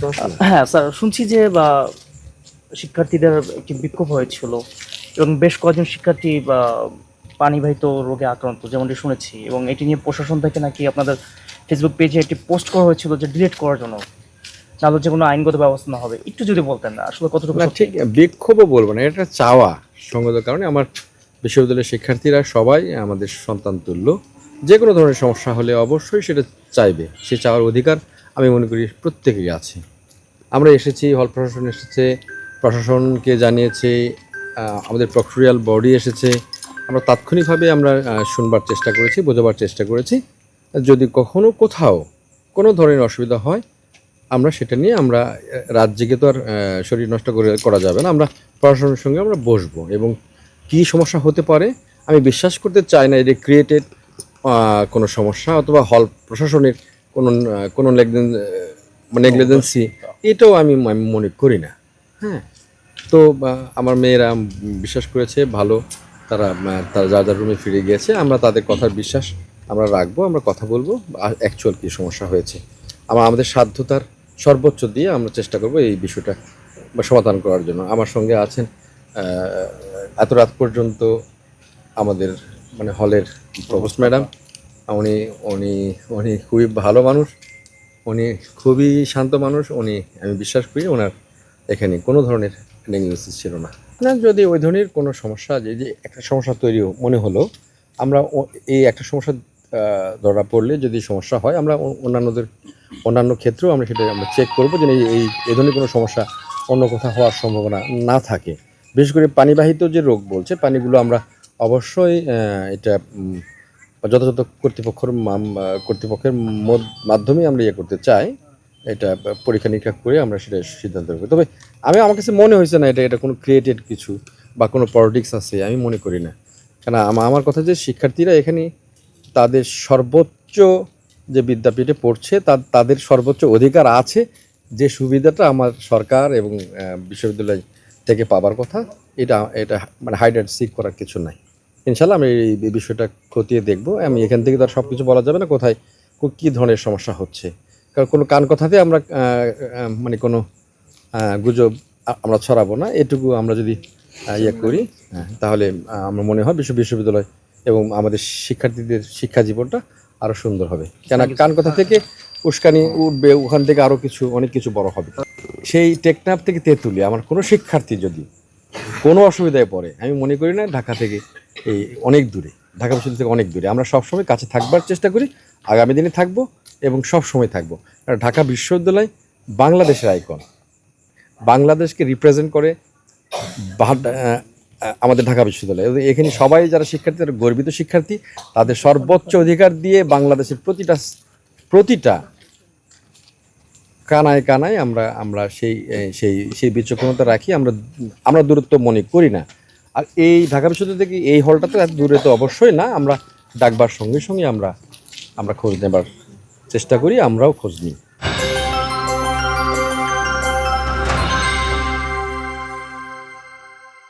প্রশ্ন আসলে? হ্যাঁ স্যার, শুনছি যে শিক্ষার্থীদের একটি বিক্ষোভ হয়েছিল এবং বেশ কয়েকজন শিক্ষার্থী পানিবাহিত রোগে আক্রান্ত, যেমনটি শুনেছি, এবং এটি নিয়ে প্রশাসন থেকে নাকি আপনাদের ফেসবুক পেজে একটি পোস্ট করা হয়েছিল যে ডিলিট করার জন্য, নাহলে যে কোনো আইনগত ব্যবস্থা না হবে। একটু যদি বলতেন না আসলে কতটুকু না, সত্যি। ঠিক বিক্ষোভও বলবো না, এটা চাওয়া। সঙ্গত কারণে আমার বিশ্ববিদ্যালয়ের শিক্ষার্থীরা সবাই আমাদের সন্তান তুল্য। যে কোনো ধরনের সমস্যা হলে অবশ্যই সেটা চাইবে, সে চাওয়ার অধিকার আমি মনে করি প্রত্যেকেরই আছে। আমরা এসেছি, হল প্রশাসন এসেছে, প্রশাসনকে জানিয়েছে, আমাদের প্রক্টোরিয়াল বডি এসেছে। আমরা তাৎক্ষণিকভাবে আমরা শুনবার চেষ্টা করেছি, বোঝাবার চেষ্টা করেছি। যদি কখনো কোথাও কোনো ধরনের অসুবিধা হয়, আমরা সেটা নিয়ে আমরা রাত জেগে তো আর শরীর নষ্ট করা যাবে না। আমরা প্রশাসনের সঙ্গে আমরা বসবো এবং কী সমস্যা হতে পারে আমি বিশ্বাস করতে চাই না এটা ক্রিয়েটেড কোনো সমস্যা অথবা হল প্রশাসনের কোনো নেগলিজেন্সি, এটাও আমি মনে করি না। হ্যাঁ, তো আমার মেয়েরা বিশ্বাস করেছে ভালো, তারা তারা যার যার রুমে ফিরে গিয়েছে। আমরা তাদের কথার বিশ্বাস আমরা রাখবো, আমরা কথা বলবো অ্যাকচুয়াল কী সমস্যা হয়েছে। আমাদের সাধ্যতার সর্বোচ্চ দিয়ে আমরা চেষ্টা করব এই বিষয়টা সমাধান করার জন্য। আমার সঙ্গে আছেন এত রাত পর্যন্ত আমাদের হলের প্রভোস্ট ম্যাডাম। উনি উনি উনি খুবই ভালো মানুষ, উনি খুবই শান্ত মানুষ। আমি বিশ্বাস করি ওনার এখানে কোনো ধরনের নেগলিজেন্স ছিল না। যদি ওই ধরনের কোনো সমস্যা, যে একটা সমস্যা তৈরি মনে হলো, আমরা এই একটা সমস্যা ধরা পড়লে যদি সমস্যা হয়, আমরা অন্যান্য ক্ষেত্রেও আমরা সেটা চেক করবো যে এই ধরনের কোনো সমস্যা অন্য কোথাও হওয়ার সম্ভাবনা না থাকে। বিশেষ করে পানিবাহিত যে রোগ বলছে, পানিগুলো আমরা অবশ্যই এটা যথাযথ কর্তৃপক্ষের মাধ্যমেই আমরা করতে চাই। এটা পরীক্ষা নিরীক্ষা করে আমরা সেটা সিদ্ধান্ত নেব। তবে আমার কাছে মনে হয়েছে না এটা কোনো ক্রিয়েটেড কিছু বা কোনো পলিটিক্স আছে, আমি মনে করি না। কেন আমার কথা যে শিক্ষার্থীরা এখানে তাদের সর্বোচ্চ যে বিদ্যাপীঠে পড়ছে, তাদের সর্বোচ্চ অধিকার আছে। যে সুবিধাটা আমার সরকার এবং বিশ্ববিদ্যালয় থেকে পাবার কথা, এটা এটা হাইড অ্যান্ড সিক করার কিছু নাই। ইনশাল্লাহ আমি এই বিষয়টা খতিয়ে দেখব। আমি এখান থেকে তো আর সব কিছু বলা যাবে না কোথায় কী ধরনের সমস্যা হচ্ছে, কারণ কোনো কান কথাতে আমরা কোনো গুজব আমরা ছড়াবো না। এটুকু আমরা যদি করি, তাহলে আমার মনে হয় বিশ্ববিদ্যালয় এবং আমাদের শিক্ষার্থীদের শিক্ষা জীবনটা আরও সুন্দর হবে। কেন কান কথা থেকে উস্কানি উঠবে, ওখান থেকে আরও অনেক কিছু বড় হবে। সেই টেকনাফ থেকে তেঁতুলিয়া আমার কোনো শিক্ষার্থী যদি কোনো অসুবিধায় পড়ে, আমি মনে করি না ঢাকা থেকে অনেক দূরে, ঢাকা বিশ্ববিদ্যালয় থেকে অনেক দূরে। আমরা সবসময় কাছে থাকবার চেষ্টা করি, আগামী দিনে থাকবো এবং সব সময় থাকবো। ঢাকা বিশ্ববিদ্যালয় বাংলাদেশের আইকন, বাংলাদেশকে রিপ্রেজেন্ট করে আমাদের ঢাকা বিশ্ববিদ্যালয়। এখানে সবাই যারা শিক্ষার্থী, তারা গর্বিত শিক্ষার্থী। তাদের সর্বোচ্চ অধিকার দিয়ে বাংলাদেশের প্রতিটা কানায় কানায় আমরা সেই বিচক্ষণতা রাখি। আমরা দূরত্ব মনে করি না। আর এই ঢাকা বিশ্ববিদ্যালয় থেকে এই হলটা তো এত দূরে তো অবশ্যই না। আমরা ডাকবার সঙ্গে সঙ্গে আমরা খোঁজ নেবার চেষ্টা করি, আমরাও খোঁজ নিই।